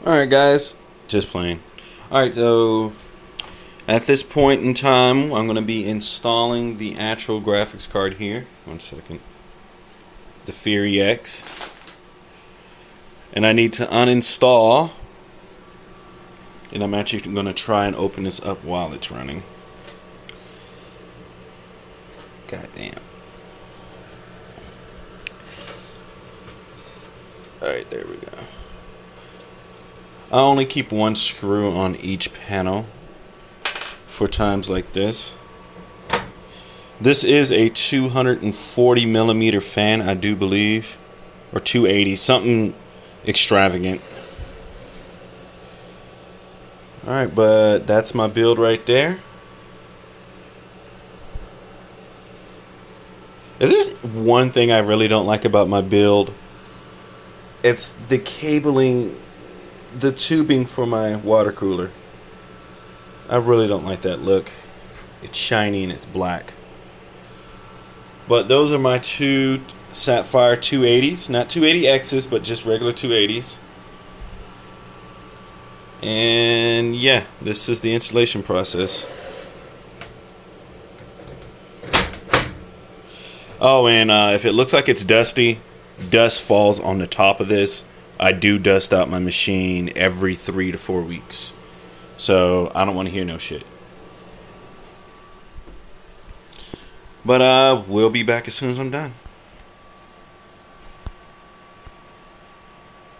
Alright guys, just playing. Alright, so at this point in time, I'm going to be installing the actual graphics card here. One second. The Fury X. And I need to uninstall. And I'm actually going to try and open this up while it's running. God damn. Alright, there we go. I only keep one screw on each panel for times like this. This is a 240 millimeter fan, I do believe, or 280, something extravagant. Alright, but that's my build right there. If there's one thing I really don't like about my build, it's the cabling, the tubing for my water cooler. I really don't like that look. It's shiny and it's black. But those are my two Sapphire 280s. Not 280Xs, but just regular 280s. And yeah, this is the installation process. Oh, and if it looks like it's dusty, dust falls on the top of this. I do dust out my machine every 3 to 4 weeks. So I don't want to hear no shit. But we'll be back as soon as I'm done.